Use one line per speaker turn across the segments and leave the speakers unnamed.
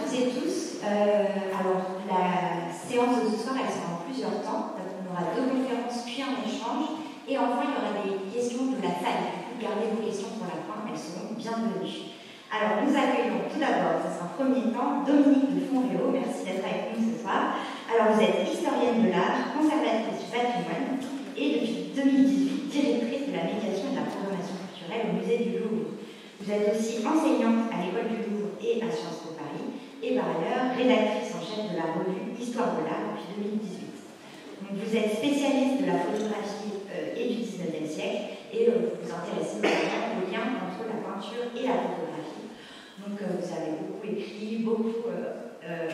toutes et tous. Alors, la séance de ce soir, elle sera en plusieurs temps. On aura 2 conférences puis un échange. Et enfin, il y aura des questions de la salle. Du coup, gardez vos questions pour la fin, elles seront bienvenues. Alors, nous accueillons tout d'abord, ce sera un premier temps, Dominique de Fonréau. Merci d'être avec nous ce soir. Alors, vous êtes historienne de l'art, conservatrice du patrimoine et depuis 2018, directrice de la médiation et de la programmation culturelle au musée du Louvre. Vous êtes aussi enseignante à l'école du Louvre et à Sciences Po Paris, et par ailleurs rédactrice en chef de la revue Histoire de l'art depuis 2018. Donc, vous êtes spécialiste de la photographie et du 19e siècle, et vous vous intéressez notamment au lien entre la peinture et la photographie. Donc, vous avez beaucoup écrit, beaucoup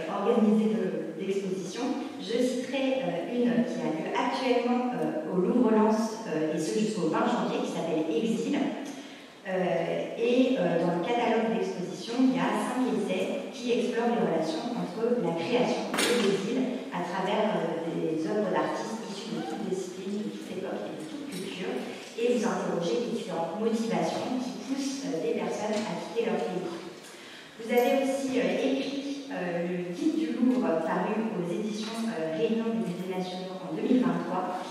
organisé d'expositions. Je citerai une qui a lieu actuellement au Louvre-Lens, et ce jusqu'au 20 janvier, qui s'appelle Exil. Dans le catalogue d'exposition, il y a 5 essais qui explorent les relations entre la création et l'exil à travers des œuvres d'artistes issus de toutes disciplines, de toute époque et de toute culture, et vous interrogez les différentes motivations qui poussent des personnes à quitter leur pays. Vous avez aussi écrit le Guide du Louvre paru aux éditions Réunion des musées nationaux en 2023.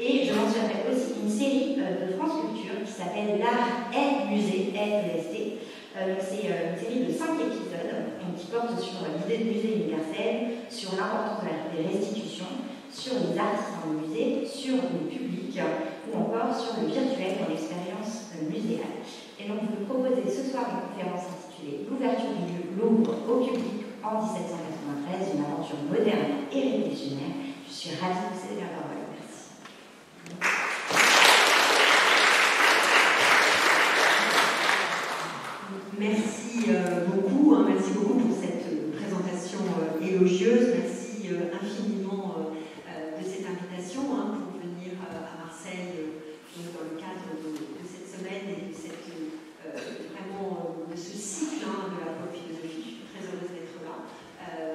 Et je mentionnerai aussi une série de France Culture qui s'appelle L'art est musée, est-EST. C'est une série de 5 épisodes qui portent sur l'idée de musée universel, sur l'importance des restitutions, sur les artistes dans le musée, sur le public ou encore sur le virtuel dans l'expérience muséale. Et donc vous nous proposez ce soir une conférence intitulée L'ouverture du Louvre au public en 1793, une aventure moderne et révolutionnaire. Je suis ravie de vous céder la parole.
Merci beaucoup, merci beaucoup pour cette présentation élogieuse. Merci infiniment de cette invitation pour venir à Marseille dans le cadre de cette semaine et de vraiment de ce cycle de la pop philosophie. Je suis très heureuse d'être là.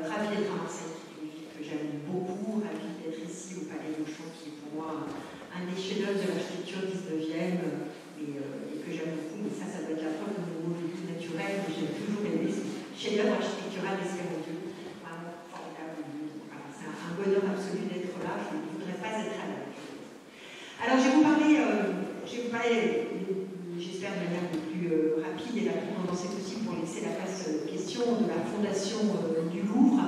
Ravie d'être à Marseille, qui est une ville que j'aime beaucoup. Ravie d'être ici au Palais Longchamp, qui est pour moi un des chefs-d'œuvre de l'architecture 19e et que j'aime beaucoup. Mais ça doit être la preuve de mon vécu naturel, que j'ai toujours aimé. C'est chef-d'œuvre architectural d'Escamoteux. Vraiment formidable. Voilà, c'est un bonheur absolu d'être là. Je ne voudrais pas être à l'heure. Alors, je vais vous parler, j'espère de manière le plus rapide et la plus condensée possible pour laisser la place aux questions de la fondation du Louvre.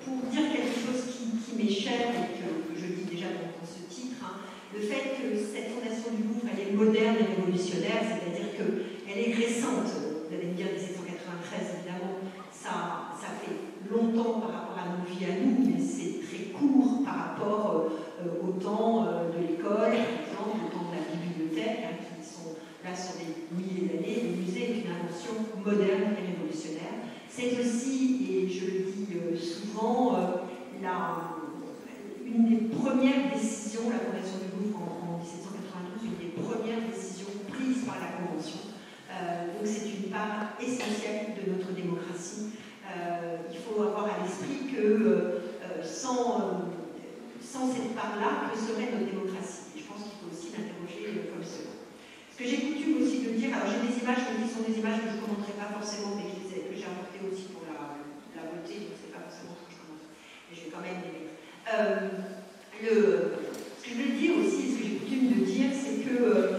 Pour dire quelque chose qui m'est cher et que je dis déjà dans ce titre, le fait que cette fondation du Louvre, elle est moderne et révolutionnaire, c'est-à-dire qu'elle est récente. Vous allez me dire 1793, évidemment, ça fait longtemps par rapport à nos vies à nous, mais c'est très court par rapport au temps de l'école, par exemple, au temps de la bibliothèque, qui sont là sur des milliers d'années. Le musée est une invention moderne et révolutionnaire. C'est aussi, et je le dis souvent, une des premières décisions, la fondation du Louvre en 1792, une des premières décisions prises par la Convention. Donc c'est une part essentielle de notre démocratie. Il faut avoir à l'esprit que sans cette part-là, que serait notre démocratie? Et je pense qu'il faut aussi l'interroger comme cela. Ce que j'ai coutume aussi de dire, alors j'ai des images qui sont des images que je ne commenterai pas forcément, mais que j'ai apportées aussi pour la beauté, donc c'est pas forcément ce que je commence, mais je vais quand même les mettre. Ce que je veux dire aussi, ce que j'ai coutume de dire, c'est que le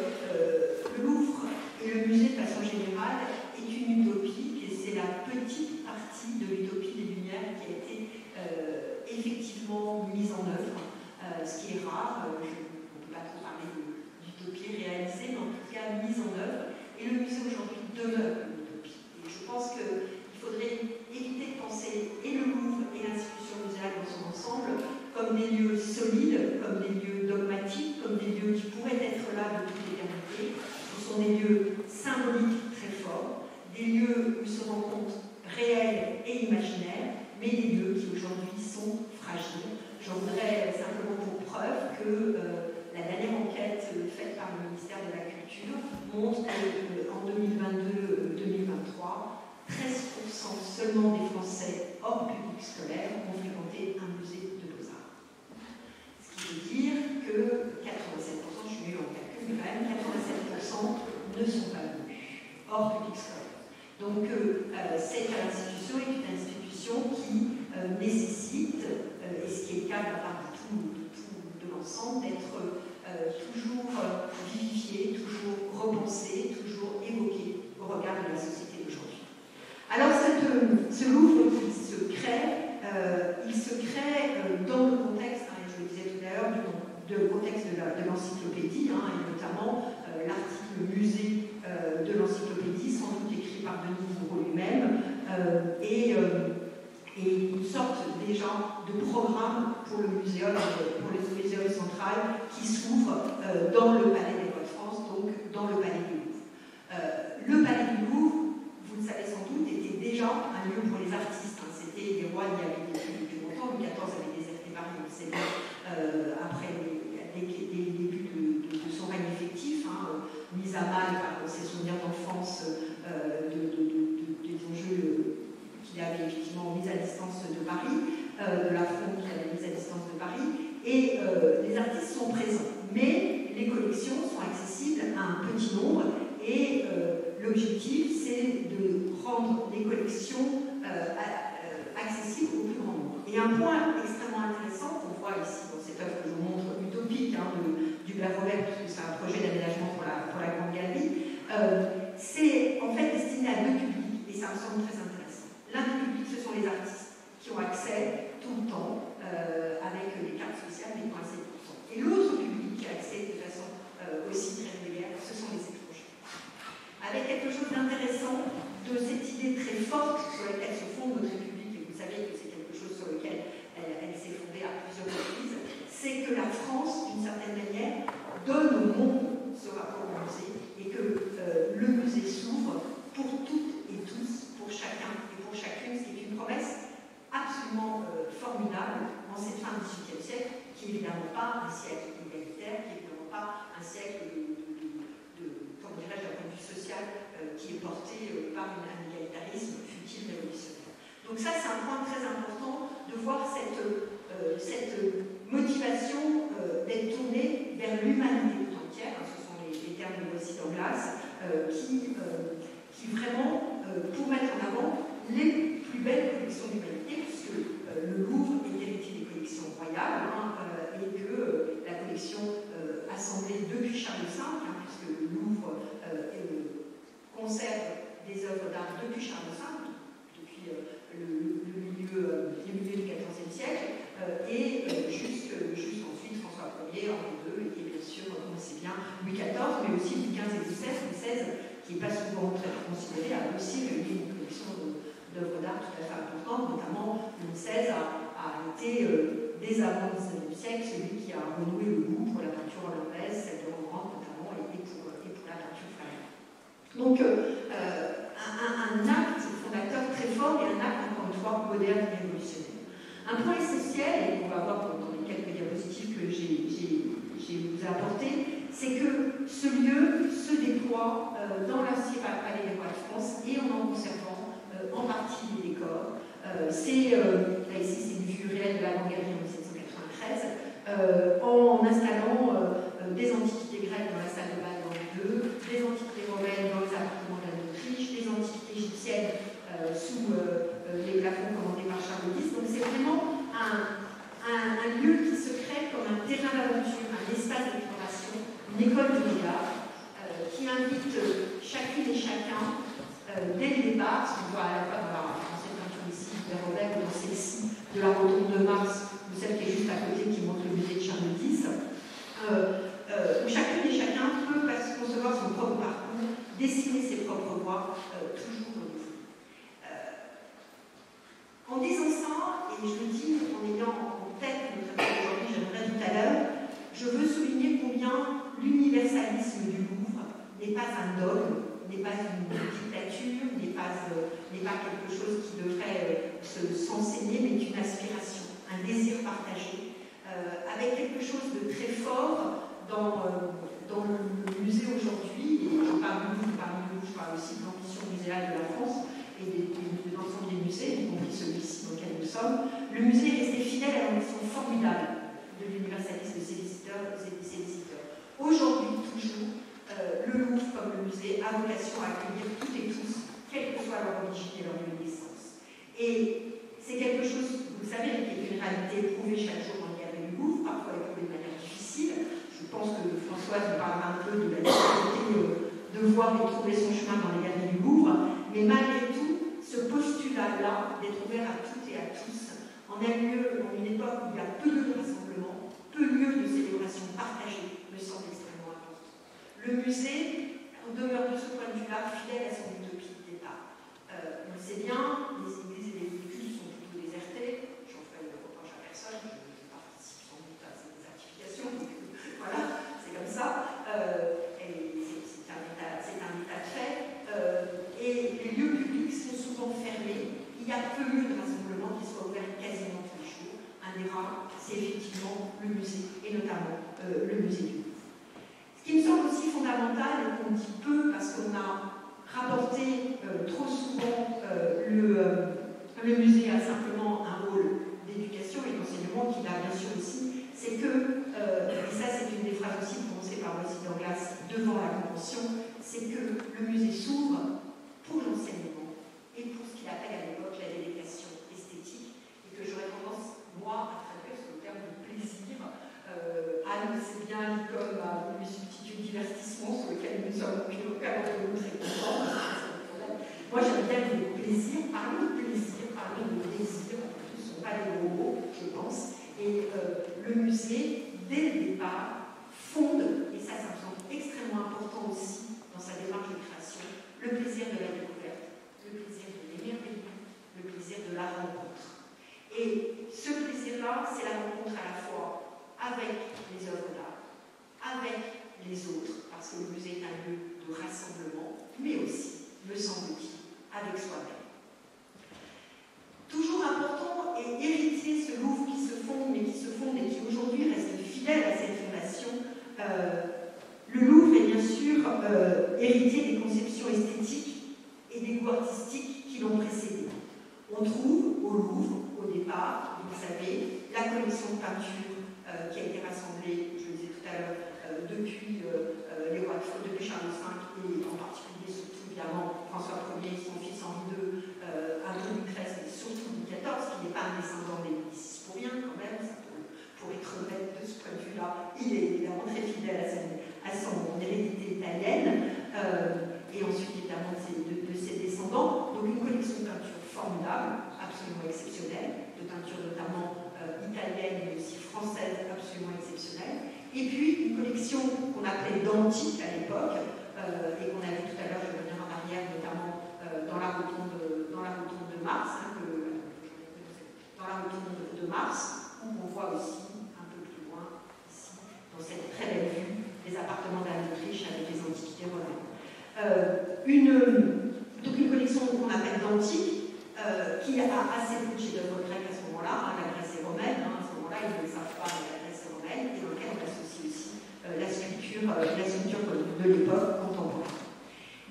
Louvre et le musée de façon générale est une utopie, et c'est la petite partie de l'utopie des Lumières qui a été effectivement mise en œuvre, ce qui est rare. On ne peut pas trop parler d'utopie réalisée, mais en tout cas mise en œuvre. Et le musée aujourd'hui demeure une utopie. Et je pense qu'il faudrait éviter de penser et le Louvre et l'institution muséale dans son ensemble comme des lieux solides, comme des lieux dogmatiques, comme des lieux qui pourraient être là de toute éternité. Ce sont des lieux symboliques très forts, des lieux où se rencontrent réels et imaginaires, mais des lieux qui aujourd'hui sont fragiles. J'en voudrais simplement pour preuve que la dernière enquête faite par le ministère de la Culture montre qu'en 2022-2023, 13% seulement des Français hors public scolaire ont fréquenté un musée de beaux-arts. Ce qui veut dire que 87%, je suis nulle en calcul, mais quand même 87% ne sont pas venus hors public scolaire. Donc cette institution est une institution qui nécessite, et ce qui est le cas de la part de l'ensemble, d'être toujours vivifiée, toujours repensée, toujours évoquée au regard de la société d'aujourd'hui. Alors ce Louvre qui se crée, il se crée dans le contexte, et je le disais tout à l'heure, du contexte de l'encyclopédie, et notamment l'article musée de l'encyclopédie, sans doute écrit par Denis Diderot lui-même, et une sorte déjà de programme pour le muséum central qui s'ouvre dans le Palais des Rois de France, donc dans le Palais du Louvre. Le Palais du Louvre, vous le savez sans doute, était déjà un lieu pour les artistes. C'était les rois y avaient vécu depuis longtemps. Louis XIV avait déserté Paris, on le sait bien, après les débuts de son règne effectif, mis à mal par ses souvenirs d'enfance, des enjeux qu'il avait effectivement mis à distance de Paris, de la fronde qu'il avait mis à distance de Paris, et les artistes sont présents. Mais les collections sont accessibles à un petit nombre, et l'objectif, c'est de rendre les collections accessibles au plus grand nombre. Et un point extrêmement intéressant qu'on voit ici dans cette œuvre que je vous montre, utopique, d'Hubert Robert, puisque c'est un projet d'aménagement pour la Grande Galerie, c'est en fait destiné à deux publics, et ça me semble très intéressant. L'un des publics, ce sont les artistes, qui ont accès tout le temps, avec les cartes sociales, mais pas assez de temps. Et l'autre public qui a accès de façon aussi très régulière, ce sont les étrangers. Avec quelque chose d'intéressant de cette idée très forte sur laquelle se fonde notre République, et vous savez que c'est quelque chose sur lequel elle s'est fondée à plusieurs reprises, c'est que la France, d'une certaine manière, donne au monde ce rapport au musée, et que le musée s'ouvre pour toutes et tous, pour chacun et pour chacune, ce qui est une promesse absolument formidable en cette fin du XVIIIe siècle, qui n'est évidemment pas un siècle égalitaire, qui n'est évidemment pas un siècle comment dirais-je, d'un point de vue social, qui est porté par un égalitarisme futile révolutionnaire. Donc ça, c'est un point très important de voir cette motivation d'être tournée vers l'humanité tout entière, ce sont les termes de Boissy d'Anglas, qui vraiment, pour mettre en avant les plus belles collections d'humanité, puisque le Louvre est héritier des collections royales, et que la collection assemblée depuis Charles V, puisque le Louvre conserve des œuvres d'art depuis Charles V, depuis le milieu du XIVe siècle, et juste ensuite François Ier, Henri II, et bien sûr, on sait bien, Louis XIV, mais aussi Louis XV et Louis XVI. Louis XVI, qui n'est pas souvent très considéré, a aussi réuni une collection d'œuvres d'art tout à fait importante, notamment Louis XVI a été, dès avant le XIXe siècle, celui qui a renoué le goût pour la peinture hollandaise, celle de Rembrandt notamment, et pour la peinture florale. Donc, un acte fondateur très fort et un acte, encore une fois, moderne et révolutionnaire. Un point essentiel, et qu'on va voir dans les quelques diapositives que j'ai vous apportées, c'est que ce lieu se déploie dans l'ancien Palais des Rois de France et en conservant en partie les décors. Là ici, c'est une vue réelle de la Grande Galerie en 1793, en installant des antiquités grecques dans la salle de bal Henri II, des antiquités romaines dans les appartements de l'Autriche, des antiquités égyptiennes sous les plafonds commandés par Charles X. Donc c'est vraiment un lieu qui se crée comme un terrain d'aventure, un espace d'exploration, une école du regard, qui invite chacune et chacun, dès le départ, ce qu'on voit à la fois dans cette peinture ici de Robert, ou dans celle-ci de la Rotonde de Mars, ou celle qui est juste à côté qui montre le musée de Charles X, où chacune et chacun peut concevoir son propre parcours, dessiner ses propres voies, toujours au Louvre. En disant ça, et je le dis en ayant en tête notre appel aujourd'hui, j'aimerais tout à l'heure, je veux souligner combien l'universalisme du Louvre n'est pas un dogme, n'est pas une dictature, n'est pas quelque chose qui devrait s'enseigner, mais une aspiration, un désir partagé, avec quelque chose de très fort dans le musée aujourd'hui, et je parle du Louvre, je parle aussi de l'ambition muséale de la France, et de l'ensemble des musées, y compris celui-ci dans lequel nous sommes, le musée est resté fidèle à l'ambition formidable de l'universalisme de ses visiteurs et de ses visiteurs. Aujourd'hui, toujours, le Louvre, comme le musée, a vocation à accueillir toutes et tous, quelle que soit leur origine et leur lieu de naissance. Et c'est quelque chose, vous savez, qui est une réalité éprouvée chaque jour dans les galeries du Louvre, parfois éprouvée de manière difficile. Je pense que Françoise nous parlera un peu de la difficulté de voir et trouver son chemin dans les galeries du Louvre, mais malgré tout, ce postulat-là d'être ouvert à toutes et à tous en un lieu, en une époque où il y a peu de rassemblements, peu de lieux de célébration partagée, me semble extrêmement important. Le musée, on demeure de ce point de vue-là fidèle à son utopie de départ. On le sait bien, les églises et les cultes sont plutôt désertées. J'en ferai le reproche à personne, je participe sans doute à ces certifications, donc voilà, c'est comme ça. C'est un état de fait. Et les lieux publics sont souvent fermés. Il y a peu de lieux de rassemblement qui soient ouverts quasiment tous les jours. Un des rares, c'est effectivement le musée, et notamment le musée du Louvre. Ce qui me semble aussi fondamental, et qu'on dit peu parce qu'on a rapporté trop souvent le musée a simplement un rôle d'éducation et d'enseignement qu'il a bien sûr aussi, c'est que, et ça c'est une des phrases aussi prononcées par Boissy Douglas devant la Convention, c'est que le musée s'ouvre pour l'enseignement et pour ce qu'il appelle à l'époque la délégation esthétique, et que j'aurais tendance, moi, à traduire sous le terme de plaisir. Anne, c'est bien comme le substitut divertissement sur lequel nous sommes depuis local entre nous très contents. Moi, j'aime bien le plaisir, parlons de désir, ce ne sont pas des gros mots, je pense. Et le musée, dès le départ, fonde, et ça me semble extrêmement important aussi dans sa démarche de création, le plaisir de la découverte, le plaisir de l'émerveillement, le plaisir de la rencontre. Et ce plaisir-là, c'est la rencontre à la fois avec les œuvres d'art, avec les autres, parce que le musée est un lieu de rassemblement, mais aussi, me semble-t-il, avec soi-même. Toujours important est héritier ce Louvre qui se fonde, et qui aujourd'hui reste fidèle à cette fondation. Le Louvre est bien sûr héritier des conceptions esthétiques et des goûts artistiques qui l'ont précédé. On trouve au Louvre, au départ, vous savez, la collection de peinture qui a été rassemblée, je le disais tout à l'heure, depuis les rois de France, depuis Charles V et en particulier, surtout évidemment, François Ier, son fils Henri II, Antoine XIII, et surtout Louis XIV, qui n'est pas un descendant des Médicis pour rien quand même, ça pour être honnête de ce point de vue-là, il est évidemment très fidèle à son hérédité italienne, et ensuite évidemment de ses descendants. Donc une collection de peinture formidable, absolument exceptionnelle, de peinture notamment italienne mais aussi française, absolument exceptionnelle. Et puis une collection qu'on appelait d'antique à l'époque, et qu'on a vu tout à l'heure, je vais revenir en arrière, notamment dans la rotonde de Mars, dans la rotonde de Mars, où on voit aussi un peu plus loin, ici, dans cette très belle vue, les appartements d'Anne d'Autriche avec les antiquités romaines. Donc une collection qu'on appelle d'antique, qui a assez peu de chefs-d'œuvre grecs à ce moment-là, la Grèce est romaine, à ce moment-là ils ne le savent pas, mais la Grèce est romaine, et dans lequel on associe aussi la sculpture de l'époque contemporaine.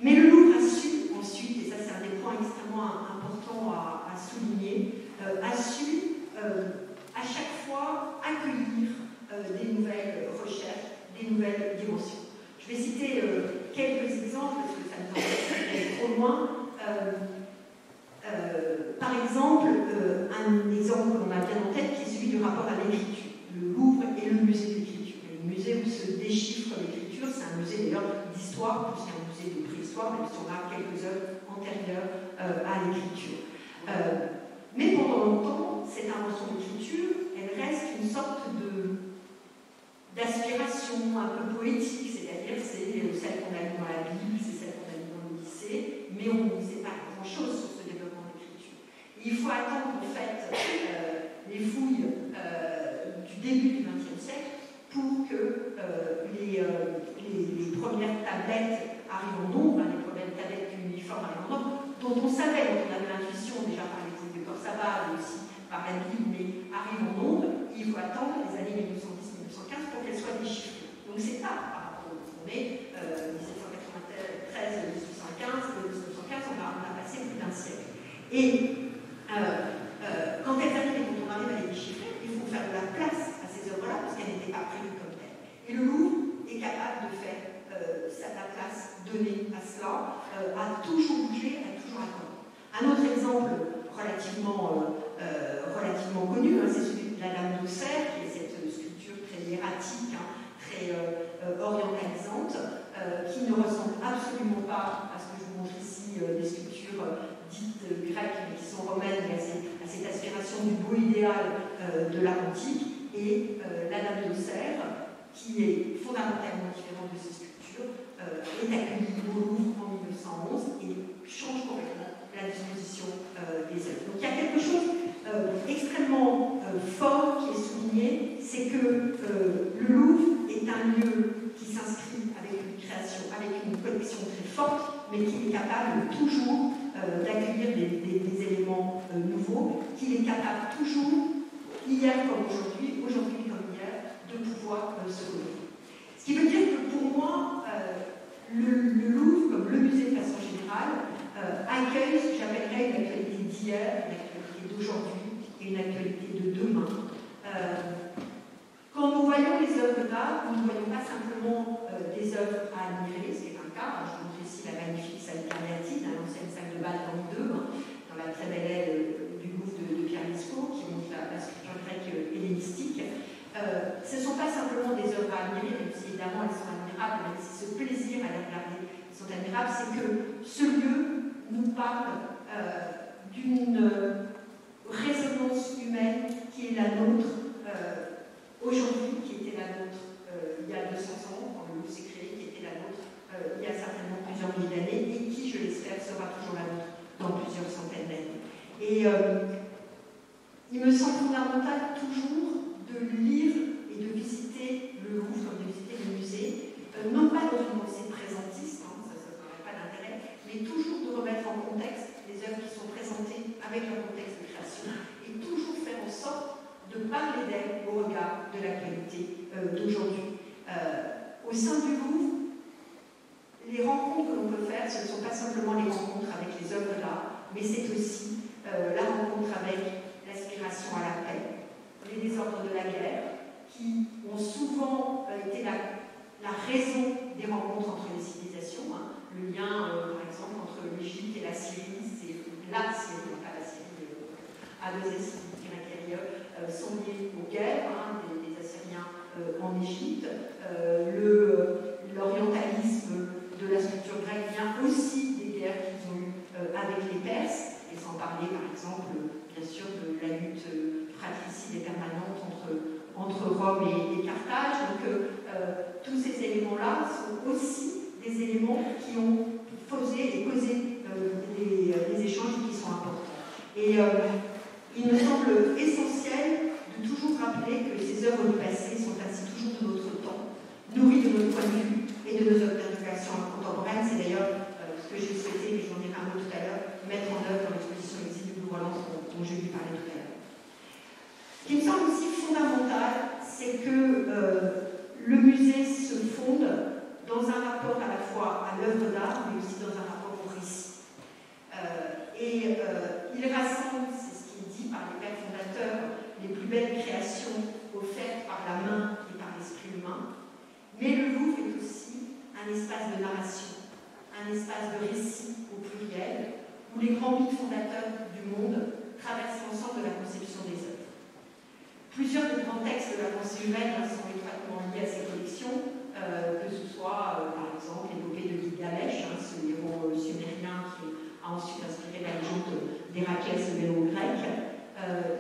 Mais le Louvre a su ensuite, et ça c'est un des points extrêmement importants à souligner, a su à chaque fois accueillir des nouvelles recherches, des nouvelles dimensions. Je vais citer quelques exemples, parce que ça nous emmène trop loin. Par exemple, un exemple qu'on a bien en tête, qui est celui du rapport à l'écriture. Le Louvre et le musée de l'écriture. Le musée où se déchiffre l'écriture, c'est un musée d'ailleurs d'histoire, plus qu'un musée de préhistoire, même si on a quelques œuvres antérieures à l'écriture. Mais pendant longtemps, cette invention d'écriture, elle reste une sorte d'aspiration un peu poétique, c'est-à-dire c'est celle qu'on a lue dans la Bible, c'est celle qu'on a lue dans l'Odyssée, mais on ne sait pas grand-chose sur ce développement d'écriture. Il faut attendre en fait les fouilles du début du XXe siècle pour que les premières tablettes arrivent en nombre, les premières tablettes uniformes arrivent en nombre, dont on savait, dont on avait l'intuition déjà par les fouilles de Korsava et aussi par la Bible, mais arrivent en nombre. Il faut attendre les années 1910-1915 pour qu'elles soient déchiffrées. Donc c'est tard par rapport au on est 1793, 1815, on a passé plus d'un siècle. Et quand elles arrivent et quand on arrive à les déchiffrer, il faut faire de la place à ces œuvres-là parce qu'elles n'étaient pas prévues comme telles. Et le Louvre est capable de faire la place donnée à cela, à toujours bouger, à toujours toujours accordé. Un autre exemple relativement connu, hein, c'est celui de la Dame d'Auxerre, qui est cette sculpture très hiératique, hein, très orientalisante, qui ne ressemble absolument pas à ce que je vous montre ici, des sculptures dites grecques, mais qui sont romaines, à cette aspiration du beau idéal de l'art antique, et la Dame d'Auxerre, qui est fondamentalement différente de ces sculptures, est accueillie au Louvre en 1911 et change complètement la disposition des œuvres. Donc il y a quelque chose extrêmement fort qui est souligné, c'est que le Louvre est un lieu qui s'inscrit avec une création, avec une collection très forte, mais qui est capable toujours d'accueillir des éléments nouveaux, qu'il est capable toujours, hier comme aujourd'hui comme hier, de pouvoir se renouveler. Ce qui veut dire que pour moi, le Louvre, comme le musée de façon générale, accueille ce que j'appellerais une actualité d'hier, une actualité d'aujourd'hui et une actualité de demain. Quand nous voyons les œuvres d'art, nous ne voyons pas simplement des œuvres à admirer, ce qui est un cas. Je vous montre ici la magnifique salle Carnati, l'ancienne salle de bal d'Henri II, dans la très belle aile du Louvre de Pierre Lescot, qui montre la sculpture grecque hellénistique. Ce ne sont pas simplement des œuvres à admirer, même si évidemment elles sont admirables, même si ce plaisir à les regarder sont admirables, c'est que ce lieu nous parle d'une résonance humaine qui est la nôtre aujourd'hui, qui était la nôtre il y a 200 ans, quand le Louvre s'est créé, qui était la nôtre il y a certainement plusieurs milliers d'années, et qui, je l'espère, sera toujours la nôtre dans plusieurs centaines d'années. Et il me semble fondamental toujours de lire et de visiter le Louvre, comme de visiter le musée, non pas dans une pensée présentiste, hein, ça n'aurait pas d'intérêt, mais toujours de remettre en contexte les œuvres qui sont présentées avec leur contexte de création, et toujours faire en sorte de parler d'elles au regard de l'actualité d'aujourd'hui. Au sein du Louvre, les rencontres que l'on peut faire, ce ne sont pas simplement les rencontres avec les œuvres d'art, mais c'est aussi la rencontre avec l'aspiration à la paix, les désordres de la guerre, qui ont souvent été la raison des rencontres entre les civilisations. Hein. Le lien, par exemple, entre l'Égypte et la Syrie, c'est la Syrie, pas la Syrie, A2S, sont liés aux guerres des Assyriens en Égypte. L'orientalisme de la sculpture grecque vient aussi des guerres qu'ils ont eues avec les Perses, et sans parler par exemple, bien sûr, de la lutte fratricide et permanente entre Rome et Carthage. Donc tous ces éléments-là sont aussi des éléments qui ont causé des échanges qui sont importants. Et il me semble essentiel de toujours rappeler que ces œuvres du passé sont ainsi toujours de notre temps, nourries de notre point de vue et de nos interrogations contemporaines. C'est d'ailleurs ce que j'ai souhaité, mais j'en dirai un mot tout à l'heure, mettre en œuvre dans l'exposition Exil de Louvre-Lens dont je lui parlais tout à l'heure. Ce qui me semble aussi fondamental, c'est que le musée se fonde dans un rapport à la fois à l'œuvre d'art, mais aussi dans un rapport au récit. Il rassemble, c'est ce qui est dit par les pères fondateurs, les plus belles créations offertes par la main et par l'esprit humain. Mais le Louvre est aussi un espace de narration, un espace de récit au pluriel, où les grands mythes fondateurs du monde traversent l'ensemble de la conception des œuvres. Plusieurs des grands textes de la pensée humaine sont étroitement liés à ces collections, que ce soit, par exemple, l'épopée de Gilgamesh, ce héros sumérien qui a ensuite inspiré la légende d'Héraclès le héros grec,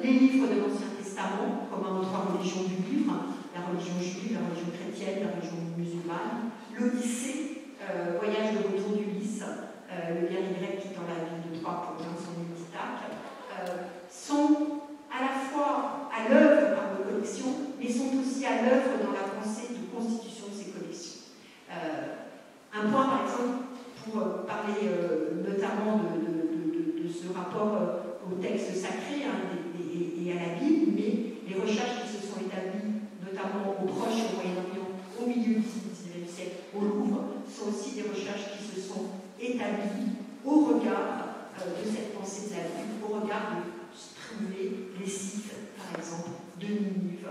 les livres de l'Ancien Testament, communs aux trois religions du livre, la religion juive, la religion chrétienne, la religion musulmane, l'Odyssée, voyage de retour d'Ulysse, le guerrier grec quittant la ville de Troie pour rejoindre son île d'Ithaque, sont à la fois à l'œuvre par nos collections, mais sont aussi à l'œuvre dans la pensée de constitution de ces collections. Un point, par exemple, pour parler notamment de ce rapport au texte sacré et à la Bible, mais les recherches qui se sont établies, notamment au Proche et au Moyen-Orient, au milieu du XIXe siècle, au Louvre, sont aussi des recherches qui se sont établies au regard de cette pensée de la Bible, au regard de trouver les sites, par exemple, de Ninive,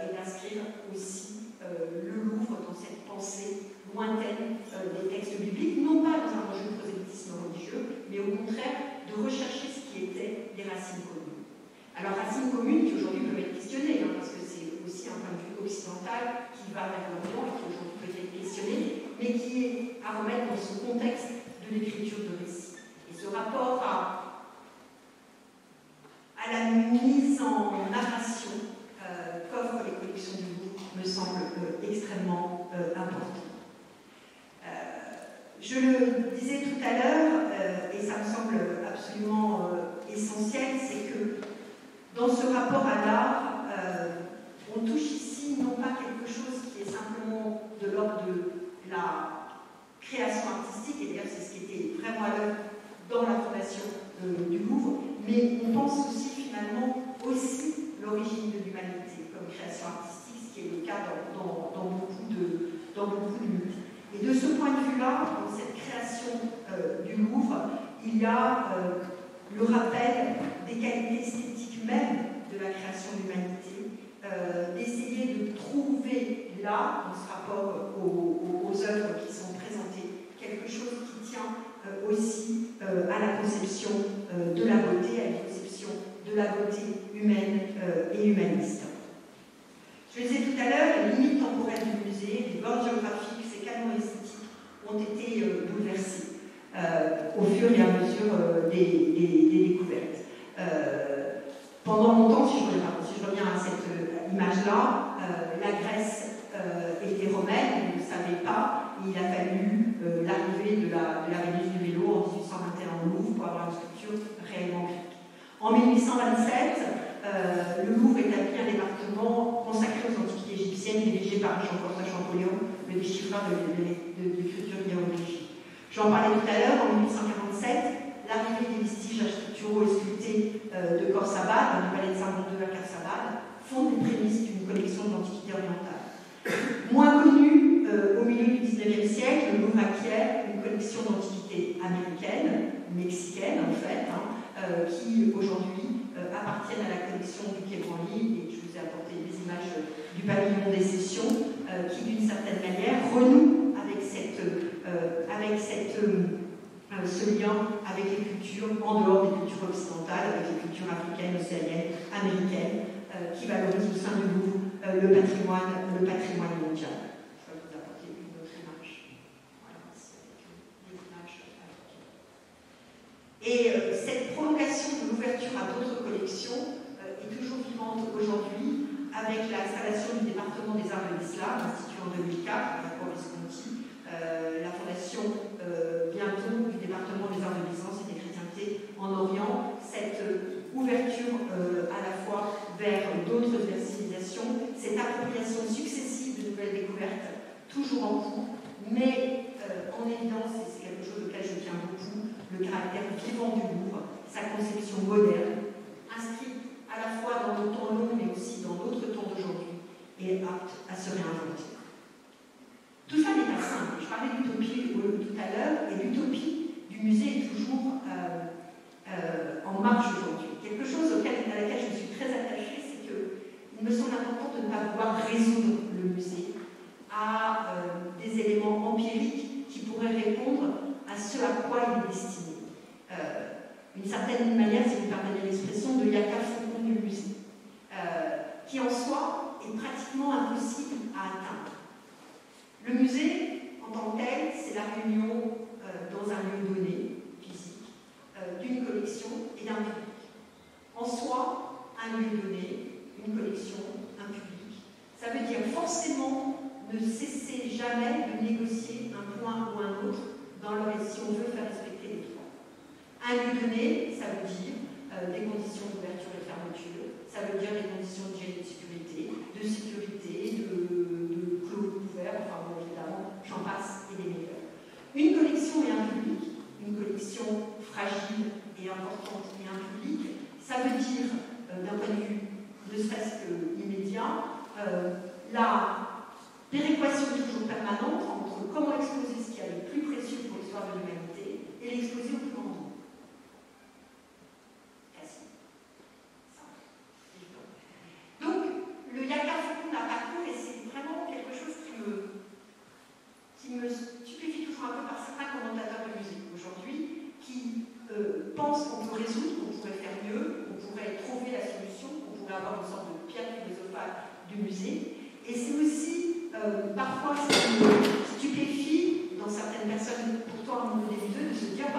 et d'inscrire aussi le Louvre dans cette pensée lointaine des textes bibliques, non pas dans un enjeu de prosélytisme religieux, mais au contraire l'écriture de récits. Et ce rapport à la mise en narration qu'offrent les collections du Louvre me semble extrêmement important. Je le disais tout à l'heure, et ça me semble absolument essentiel, c'est que dans ce rapport à l'art, on touche ici non pas quelque chose qui est simplement de l'ordre de la création artistique, et d'ailleurs c'est ce qui était vraiment à l'œuvre dans la fondation du Louvre, mais on pense aussi finalement aussi l'origine de l'humanité comme création artistique, ce qui est le cas dans beaucoup de mythes. Et de ce point de vue-là, dans cette création du Louvre, il y a le rappel des qualités esthétiques même de la création de l'humanité, d'essayer de trouver là, dans ce rapport aux œuvres qui sont présentées, quelque chose qui tient aussi à la conception de la beauté, à la conception de la beauté humaine et humaniste. Je le disais tout à l'heure, les limites temporelles du musée, les bords géographiques, ces canons esthétiques ont été bouleversés au fur et à mesure des découvertes. Pendant longtemps, si je reviens à cette image-là, la Grèce était romaine, on ne le savait pas, et il a fallu l'arrivée de la Vénus du Vélo en 1821 au Louvre pour avoir une structure réellement grecque. En 1827, le Louvre établit un département consacré aux antiquités égyptiennes dirigé par Jean-François Champollion, le déchiffreur de l'écriture hiéroglyphique. J'en parlais tout à l'heure, en 1847, l'arrivée des vestiges architecturaux et sculptés de Khorsabad, du palais de Saint-Bondeux à Khorsabad, fondent les prémices d'une collection d'antiquités orientales. Moins connue au milieu du XIXe siècle, le Louvre acquiert une collection d'antiquités américaines, mexicaines en fait, qui aujourd'hui appartiennent à la collection du Quai Branly, et je vous ai apporté des images du pavillon des sessions, qui d'une certaine manière renoue avec ce lien avec les cultures en dehors des cultures occidentales, avec les cultures africaines, océaniennes, américaines, qui valorisent au sein du Louvre le patrimoine mondial. Je vais vous apporter une autre image. Voilà, c'est avec des images africaines. Et cette prolongation de l'ouverture à d'autres collections est toujours vivante aujourd'hui avec l'installation du département des arts de l'islam, institué en 2004 par l'accord Visconti, la fondation bientôt du département des arts de Byzance et des chrétientés en Orient, cette ouverture à la fois vers d'autres civilisations, cette appropriation successive de nouvelles découvertes, toujours en cours, mais en évidence, et c'est quelque chose auquel je tiens beaucoup, le caractère vivant du Louvre, sa conception moderne, inscrite à la fois dans le temps long, mais aussi dans d'autres temps d'aujourd'hui, et apte à se réinventer. Tout ça n'est pas simple. Je parlais d'utopie tout à l'heure, et l'utopie du musée est toujours en marche aujourd'hui. Quelque chose à laquelle je suis très attachée, c'est qu'il me semble important de ne pas vouloir résoudre le musée à des éléments empiriques qui pourraient répondre à ce à quoi il est destiné. D'une certaine manière, si vous permettez l'expression, de yaka faucon du musée, qui en soi est pratiquement impossible à atteindre. Le musée, en tant que tel, c'est la réunion dans un lieu donné, physique, d'une collection et d'un public. En soi, un lieu donné, une collection, un public, ça veut dire forcément ne cesser jamais de négocier un point ou un autre si on veut faire respecter les droits. Un lieu donné, ça veut dire des conditions d'ouverture et de fermeture, ça veut dire des conditions d'hygiène et de sécurité, de clos couverts, enfin bon, évidemment, j'en passe et des meilleurs. Une collection et un public, une collection fragile et importante et un public, ça veut dire, d'un point de vue ne serait-ce qu'immédiat, la péréquation toujours permanente entre comment exposer ce qui est le plus précieux pour l'histoire de l'humanité et l'exposer au plus grand nombre. Facile. Simple. Évident. Donc, le yaka faucon d'un parcours, et c'est vraiment quelque chose qui me stupéfie toujours un peu par certains commentateurs de musique aujourd'hui, qui pensent qu'on peut résoudre, qu'on pourrait faire mieux, qu'on pourrait trouver la solution, qu'on pourrait avoir une sorte de pierre philosophale du musée. Et c'est aussi parfois ce qui me stupéfie dans certaines personnes pourtant à mon niveau des musées de se dire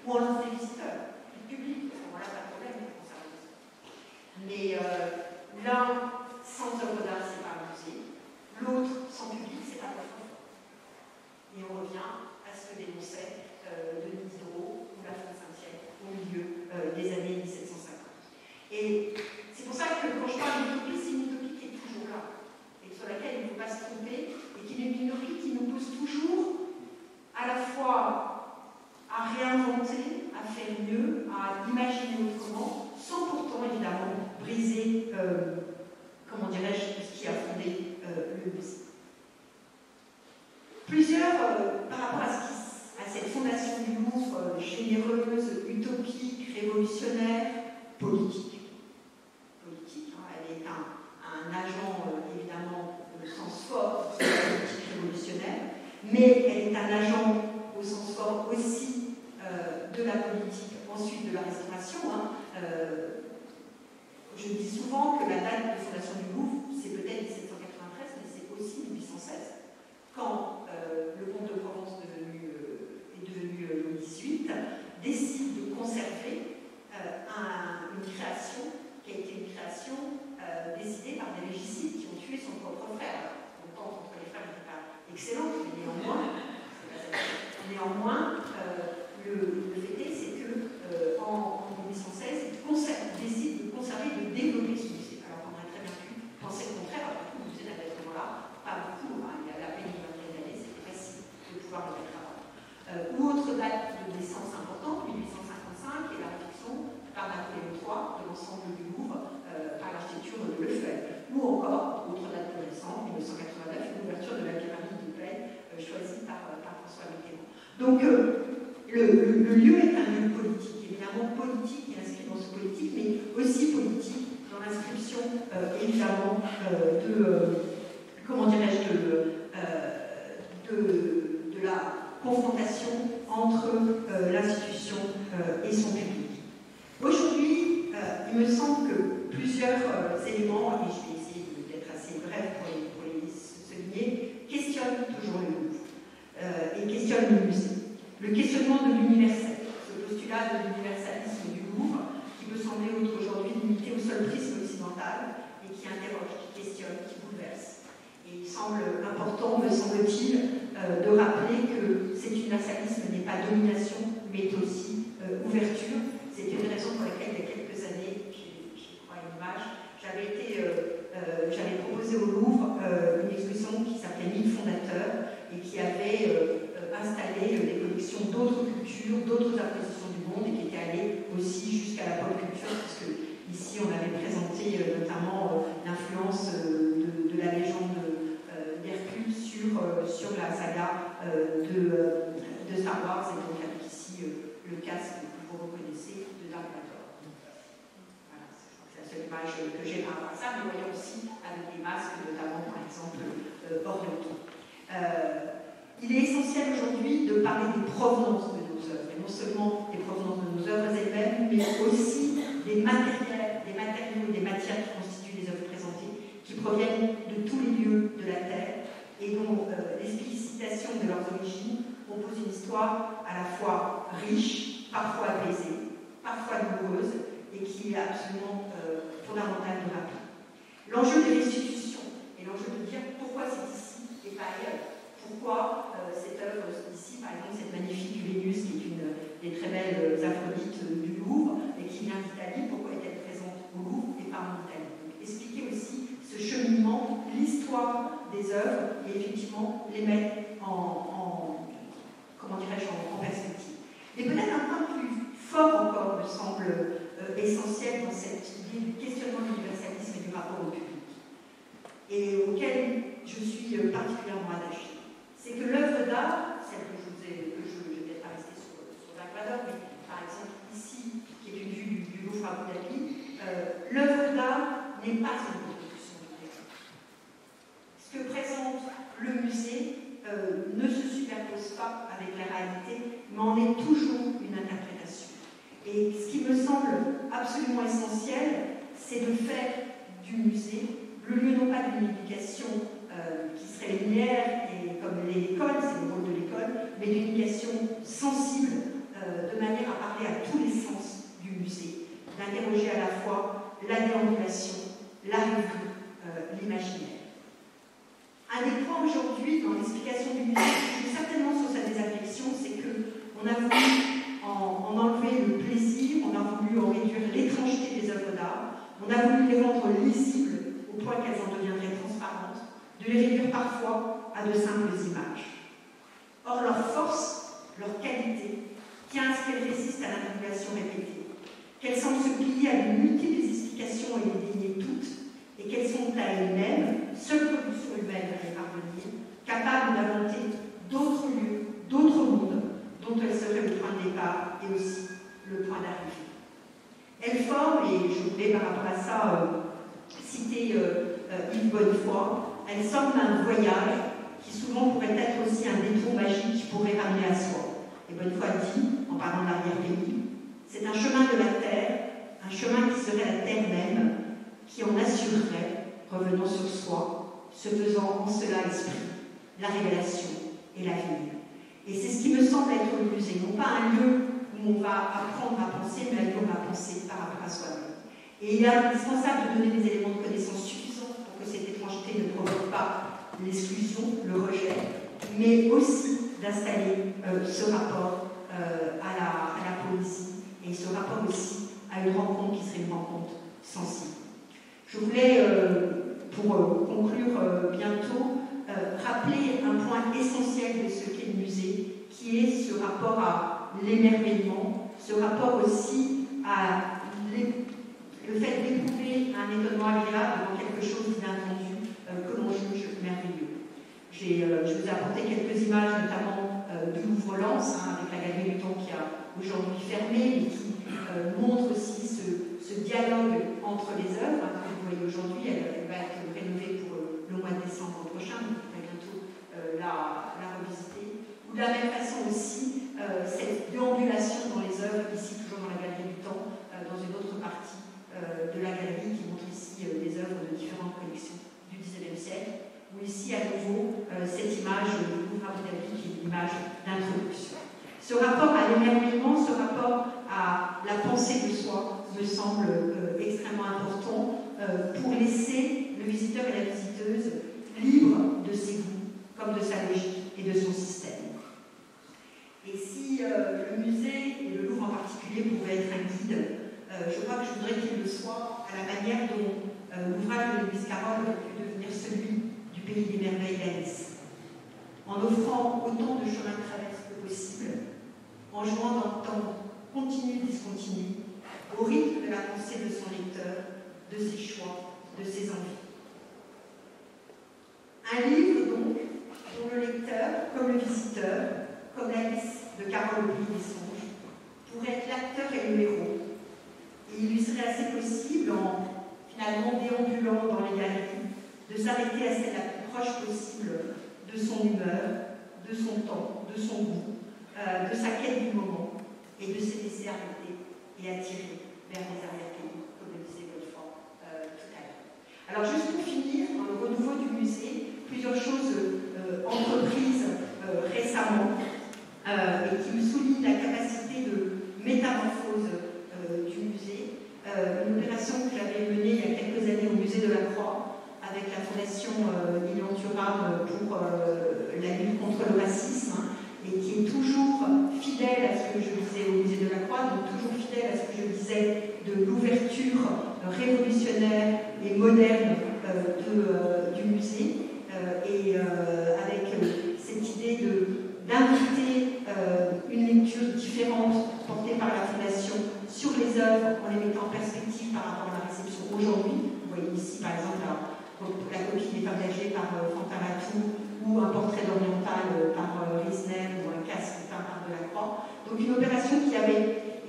ou en lance des visiteurs, public, à ce moment-là, pas de problème, les conservateurs. Mais l'un sans œuvre d'art, c'est pas un musée, l'autre sans public, c'est pas un œuvre. Et on revient à ce que dénonçait Denis Diderot ou la France entière au milieu des années 1750. Et c'est pour ça que quand je parle d'utopie, c'est une utopie qui est toujours là, et sur laquelle il ne faut pas se tromper, et qui est une utopie qui nous pousse toujours à la fois à réinventer, à faire mieux, à imaginer autrement, sans pourtant évidemment briser, comment dirais-je, ce qui a fondé le musée. Plusieurs, par rapport à cette fondation du Louvre généreuse, utopique, révolutionnaire, politique. Politique, hein, elle est un agent évidemment au sens fort de la politique révolutionnaire, mais elle est un agent au sens fort aussi de la politique, ensuite de la restauration. Hein. Je dis souvent que la date de fondation du Louvre, c'est peut-être 1793, mais c'est aussi 1816, quand le comte de Provence est devenu Louis XVIII, décide de conserver une création qui a été une création décidée par des régicides qui ont tué son propre frère. L'entente entre les frères n'était pas excellente, mais néanmoins, le fait est, c'est que en 1816, il décide de conserver, de développer ce musée. Alors qu'on aurait très bien pu penser le contraire, après tout, le musée n'avait à ce moment-là pas beaucoup, hein, il y a la peine une vingtaine d'années, c'était facile de pouvoir le mettre avant. Ou autre date de naissance importante, 1855, et la réflexion par Napoléon III de l'ensemble du Louvre par l'architecture de Lefebvre. Ou encore, autre date plus récente, 1989, l'ouverture de la galerie de Play choisie par François Mitterrand. Donc, le lieu est un lieu politique, évidemment politique et inscrit dans ce politique, mais aussi politique dans l'inscription, évidemment, comment dirais-je, de la confrontation entre l'institution et son public. Aujourd'hui, il me semble que plusieurs éléments, et je vais essayer d'être assez bref pour les souligner, questionnent toujours le Louvre et questionnent le musée. Le questionnement de l'universel, ce postulat de l'universalisme du Louvre, qui peut sembler aujourd'hui limité au seul prisme occidental et qui interroge, qui questionne, qui bouleverse. Et il semble important, me semble-t-il, de rappeler que cet universalisme n'est pas domination, mais aussi ouverture. C'est une raison pour laquelle, il y a quelques années, je crois une image, j'avais proposé au Louvre une exposition qui s'appelait 1000 fondateurs et qui avait installé des collections d'autres cultures, d'autres appositions du monde et qui était allée aussi jusqu'à la pop culture, puisque ici on avait présenté notamment l'influence de la légende d'Hercule sur la saga de Star Wars, et donc avec ici le casque que vous reconnaissez de Dark Vador. Voilà, c'est la seule image que j'ai par rapport à ça, mais voyons aussi avec des masques, notamment par exemple orientaux. Il est essentiel aujourd'hui de parler des provenances de nos œuvres, et non seulement des provenances de nos œuvres elles-mêmes, mais aussi des matériaux et des matières qui constituent les œuvres présentées, qui proviennent de tous les lieux de la Terre, et dont l'explicitation de leurs origines compose une histoire à la fois riche, parfois apaisée, parfois douloureuse, et qui est absolument fondamentale de rappeler. L'enjeu de restitution, et l'enjeu de dire pourquoi c'est ici et pas ailleurs. Pourquoi cette œuvre ici, par exemple, cette magnifique Vénus, qui est une des très belles Aphrodites du Louvre, et qui vient d'Italie, pourquoi est-elle présente au Louvre et pas en Italie? Donc, expliquer aussi ce cheminement, l'histoire des œuvres, et effectivement les mettre comment dirais-je, en perspective. Et peut-être un point plus fort encore me semble essentiel dans cette idée du questionnement de l'universalisme et du rapport au public, et auquel je suis particulièrement attachée. C'est que l'œuvre d'art, celle que je vais peut-être pas rester sur Dark Vador, mais par exemple ici, qui est une vue du Louvre à Abu Dhabi, l'œuvre d'art n'est pas une reproduction du théâtre. Ce que présente le musée ne se superpose pas avec la réalité, mais en est toujours une interprétation. Et ce qui me semble absolument essentiel, c'est de faire du musée le lieu non pas d'une éducation qui serait linéaire, et comme l'école, c'est le rôle de l'école, mais d'une éducation sensible, de manière à
interroger à la fois la déambulation, la rêverie, l'imaginaire. Un des points aujourd'hui dans l'explication du musée qui joue certainement sur sa désaffection, c'est qu'on a voulu en enlever le plaisir, on a voulu en réduire l'étrangeté des œuvres d'art, on a voulu les rendre lisibles au point qu'elles en deviendraient transparentes, de les réduire parfois à de simples images. Or, leur force, leur qualité, tient à ce qu'elles résistent à l'interrogation répétée, qu'elles semblent se plier à de multiples explications et les dénier toutes, et qu'elles sont à elles-mêmes, seule production humaine à y parvenir, capables d'inventer d'autres lieux, d'autres mondes, dont elles seraient le point de départ et aussi le point d'arrivée. Elles forment, et je voulais par rapport à ça citer Yves Bonnefoy, elles sortent d'un voyage qui souvent pourrait être aussi un détour magique qui pourrait ramener à soi. Et Bonnefoy dit, en parlant de l'arrière-pays, c'est un chemin de la terre, un chemin qui serait la terre même, qui en assurerait, revenant sur soi, se faisant en cela esprit, la révélation et l'avenir. Et c'est ce qui me semble être le musée, non pas un lieu où on va apprendre à penser, mais un lieu où on va penser par rapport à soi-même. Et il est indispensable de donner des éléments de connaissance suffisants pour que cette étrangeté ne provoque pas l'exclusion, le rejet, mais aussi d'installer ce rapport à la poésie et ce rapport aussi à une rencontre qui serait une rencontre sensible. Je voulais, pour conclure bientôt, rappeler un point essentiel de ce qu'est le musée, qui est ce rapport à l'émerveillement, ce rapport aussi à le fait d'éprouver un étonnement agréable devant quelque chose d'inattendu que l'on juge merveilleux. Je vous ai apporté quelques images, notamment du Louvre-Lens, avec la Galerie du Temps qui a aujourd'hui fermé, mais qui montre aussi ce dialogue entre les œuvres. Que vous voyez aujourd'hui, elle va être rénovée pour le mois de décembre prochain, donc vous pourrez bientôt la revisiter. Ou de la même façon aussi, cette déambulation dans les œuvres, ici toujours dans la Galerie du Temps, dans une autre partie de la galerie qui montre ici des œuvres de différentes collections du XIXe siècle, où ici à nouveau cette image du Louvre Abu Dhabi qui est une image d'introduction. Ce rapport à l'émerveillement, ce rapport à la pensée de soi me semble extrêmement important pour laisser le visiteur et la visiteuse libre de ses goûts, comme de sa logique et de son système. Et si le musée, et le Louvre en particulier, pouvait être un guide, je crois que je voudrais qu'il le soit à la manière dont l'ouvrage de Lewis Carroll aurait pu devenir celui du Pays des Merveilles d'Alice, en offrant autant de chemins de traverse que possible, en jouant dans le temps continu et discontinu, au rythme de la pensée de son lecteur, de ses choix, de ses envies. Un livre donc, dont le lecteur, comme le visiteur, comme l'Alice de Carroll au Pays des Songes, pourrait être l'acteur et le héros. Et il lui serait assez possible, en finalement déambulant dans les galeries, de s'arrêter à celle la plus proche possible de son humeur, de son temps, de son goût, de sa quête du moment, et de se laisser arrêter et attirer vers les arrière-pays, comme le disait Godefroy tout à l'heure. Alors juste pour finir, dans le renouveau du musée, plusieurs choses entreprises récemment et qui me soulignent la capacité de métamorphose du musée. Une opération que j'avais menée il y a quelques années au musée de la Croix avec la fondation Lilian Thuram pour la lutte contre le racisme et qui est toujours fidèle à ce que je disais au musée de la Croix, donc toujours fidèle à ce que je disais de l'ouverture révolutionnaire et moderne du musée et avec cette idée d'inviter une lecture différente portée par la Fondation sur les œuvres en les mettant en perspective par rapport à la réception aujourd'hui. Vous voyez ici par exemple la copie des partagée par Fantaratou ou un portrait d'oriental par Riesner ou un casque peint par Delacroix. Donc une opération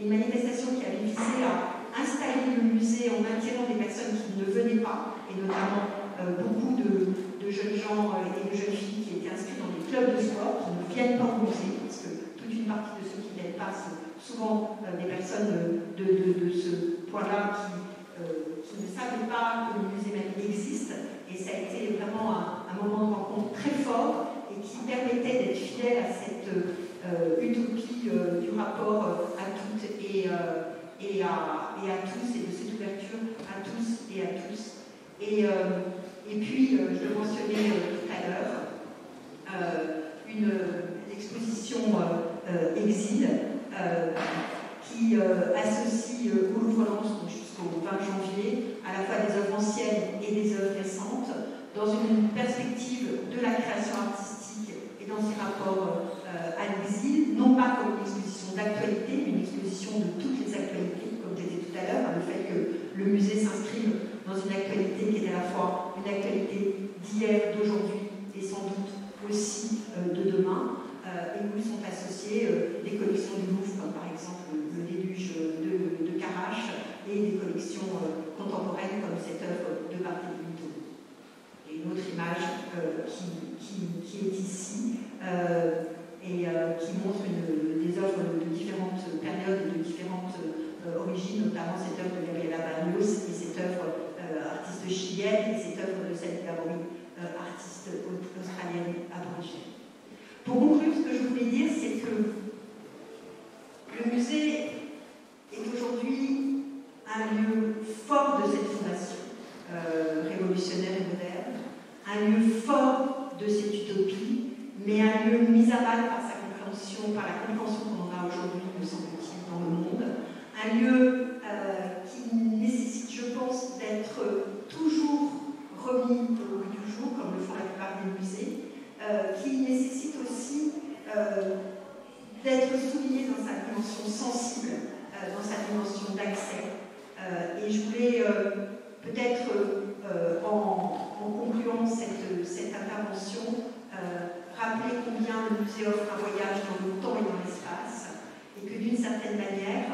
une manifestation qui avait visé à installer le musée en attirant des personnes qui ne venaient pas, et notamment beaucoup de jeunes gens et de jeunes filles qui étaient inscrits dans des clubs de sport, qui ne viennent pas au musée, parce que toute une partie de ceux qui viennent pas sont souvent des personnes de ce point-là qui ne savaient pas que le musée même existe, et ça a été vraiment un moment de rencontre très fort et qui permettait d'être fidèle à cette utopie du rapport à toutes et et à tous, et de cette ouverture à tous et à tous. Et puis, je le mentionnais tout à l'heure, une exposition Exil qui associe au Louvre-Lens jusqu'au 20 janvier à la fois des œuvres anciennes et des œuvres récentes dans une perspective de la création artistique et dans ses rapports à l'exil, non pas comme une exposition d'actualité, mais une exposition de toutes les actualités, comme je disais tout à l'heure, le fait que le musée s'inscrive dans une actualité qui est à la fois une actualité d'hier, d'aujourd'hui et sans doute aussi de demain, et où sont associées des collections du Louvre, comme par exemple le déluge de Carache, et des collections contemporaines comme cette œuvre de Barthélemy. Et une autre image qui est ici, et qui montre des œuvres de différentes périodes et de différentes origines, notamment cette œuvre de Gabriela Barrios et cette œuvre artiste chilienne et cette œuvre de Sally Gabori, artiste australienne aborigène. Pour conclure, ce que je voulais dire, c'est que le musée est aujourd'hui un lieu fort de cette fondation révolutionnaire et moderne, un lieu fort de cette utopie, mais un lieu mis à mal par sa compréhension, par la compréhension qu'on en a aujourd'hui, me semble-t-il, dans le monde, un lieu qui nécessite, je pense, d'être toujours remis au goût du jour, comme le font la plupart des musées, qui nécessite aussi d'être souligné dans sa dimension sensible, dans sa dimension d'accès. Et je voulais peut-être, en concluant cette intervention, rappeler combien le musée offre un voyage dans le temps et dans l'espace, et que d'une certaine manière,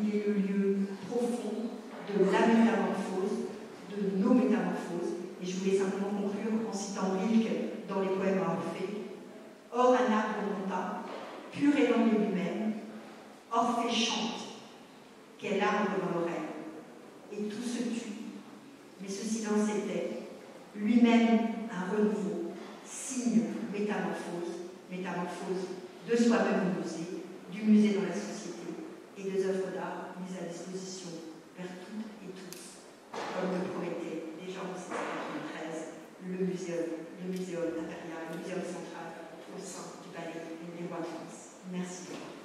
il est le lieu profond de la métamorphose, de nos métamorphoses. Et je voulais simplement conclure en citant Rilke dans les poèmes à Orphée. Or un arbre monta, pur élan de lui-même, Orphée chante, quel arbre dans l'oreille, et tout se tut, mais ce silence était lui-même un renouveau, signe métamorphose de soi-même au musée, du musée dans la société, et des œuvres d'art mises à disposition vers toutes et tous, comme le promettait déjà en 1793 le muséum impérial, le muséum central au sein du Palais des Rois de France. Merci.